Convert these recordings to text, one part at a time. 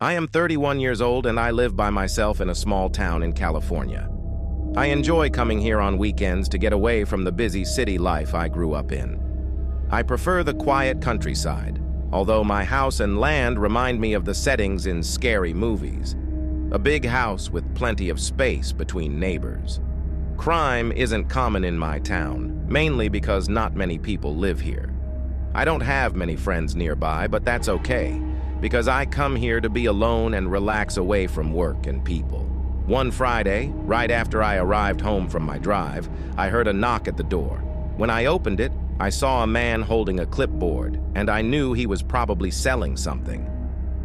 I am 31 years old and I live by myself in a small town in California. I enjoy coming here on weekends to get away from the busy city life I grew up in. I prefer the quiet countryside, although my house and land remind me of the settings in scary movies. A big house with plenty of space between neighbors. Crime isn't common in my town, mainly because not many people live here. I don't have many friends nearby, but that's okay, because I come here to be alone and relax away from work and people. One Friday, right after I arrived home from my drive, I heard a knock at the door. When I opened it, I saw a man holding a clipboard, and I knew he was probably selling something.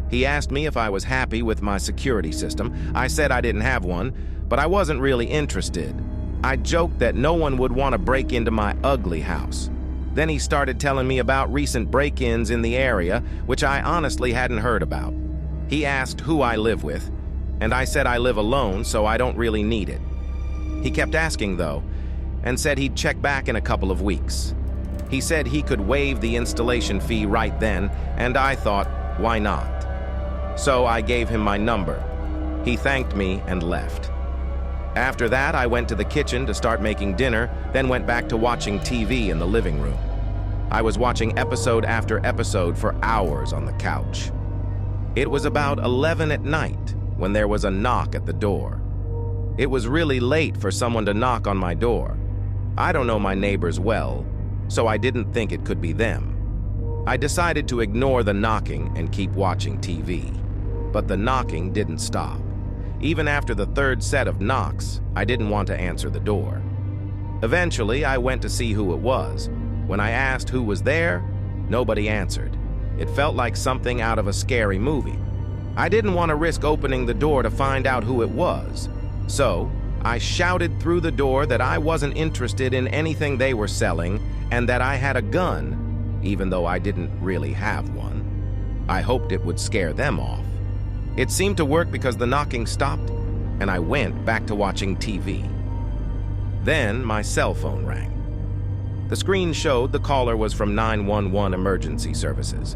He asked me if I was happy with my security system. I said I didn't have one, but I wasn't really interested. I joked that no one would want to break into my ugly house. Then he started telling me about recent break-ins in the area, which I honestly hadn't heard about. He asked who I live with, and I said I live alone, so I don't really need it. He kept asking, though, and said he'd check back in a couple of weeks. He said he could waive the installation fee right then, and I thought, why not? So I gave him my number. He thanked me and left. After that, I went to the kitchen to start making dinner, then went back to watching TV in the living room. I was watching episode after episode for hours on the couch. It was about 11 at night when there was a knock at the door. It was really late for someone to knock on my door. I don't know my neighbors well, so I didn't think it could be them. I decided to ignore the knocking and keep watching TV. But the knocking didn't stop. Even after the third set of knocks, I didn't want to answer the door. Eventually, I went to see who it was. When I asked who was there, nobody answered. It felt like something out of a scary movie. I didn't want to risk opening the door to find out who it was. So, I shouted through the door that I wasn't interested in anything they were selling and that I had a gun, even though I didn't really have one. I hoped it would scare them off. It seemed to work because the knocking stopped, and I went back to watching TV. Then my cell phone rang. The screen showed the caller was from 911 Emergency Services.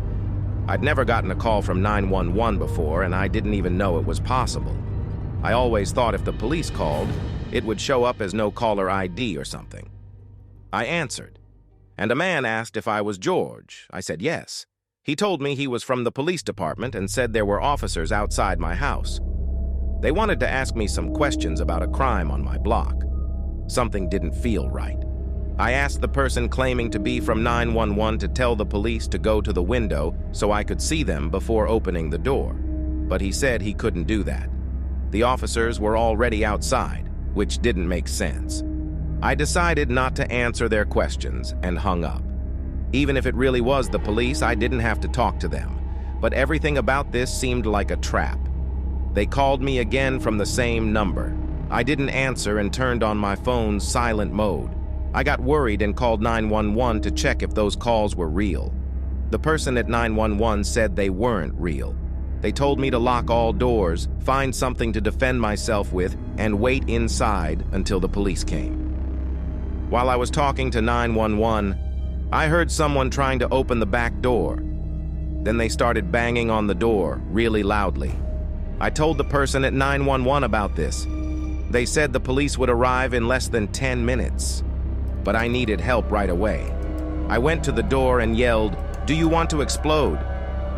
I'd never gotten a call from 911 before, and I didn't even know it was possible. I always thought if the police called, it would show up as no caller ID or something. I answered, and a man asked if I was George. I said yes. He told me he was from the police department and said there were officers outside my house. They wanted to ask me some questions about a crime on my block. Something didn't feel right. I asked the person claiming to be from 911 to tell the police to go to the window so I could see them before opening the door, but he said he couldn't do that. The officers were already outside, which didn't make sense. I decided not to answer their questions and hung up. Even if it really was the police, I didn't have to talk to them. But everything about this seemed like a trap. They called me again from the same number. I didn't answer and turned on my phone's silent mode. I got worried and called 911 to check if those calls were real. The person at 911 said they weren't real. They told me to lock all doors, find something to defend myself with, and wait inside until the police came. While I was talking to 911, I heard someone trying to open the back door. Then they started banging on the door really loudly. I told the person at 911 about this. They said the police would arrive in less than 10 minutes, but I needed help right away. I went to the door and yelled, "Do you want to explode?"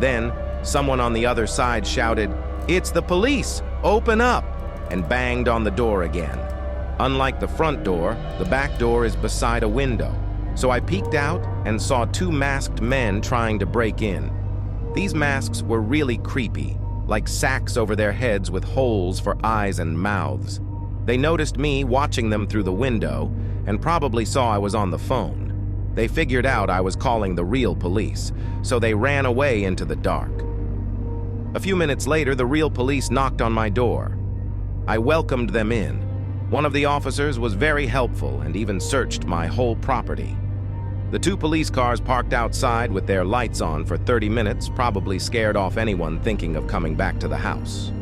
Then someone on the other side shouted, "It's the police! Open up!" and banged on the door again. Unlike the front door, the back door is beside a window. So I peeked out and saw two masked men trying to break in. These masks were really creepy, like sacks over their heads with holes for eyes and mouths. They noticed me watching them through the window and probably saw I was on the phone. They figured out I was calling the real police, so they ran away into the dark. A few minutes later, the real police knocked on my door. I welcomed them in. One of the officers was very helpful and even searched my whole property. The two police cars parked outside with their lights on for 30 minutes probably scared off anyone thinking of coming back to the house.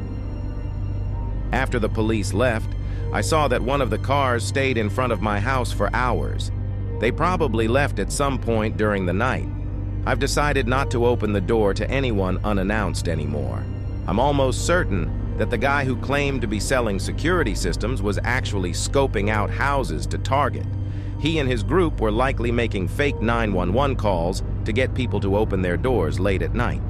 After the police left, I saw that one of the cars stayed in front of my house for hours. They probably left at some point during the night. I've decided not to open the door to anyone unannounced anymore. I'm almost certain that the guy who claimed to be selling security systems was actually scoping out houses to target. He and his group were likely making fake 911 calls to get people to open their doors late at night.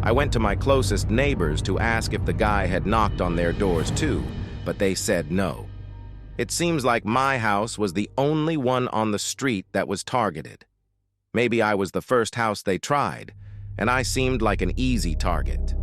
I went to my closest neighbors to ask if the guy had knocked on their doors too, but they said no. It seems like my house was the only one on the street that was targeted. Maybe I was the first house they tried, and I seemed like an easy target.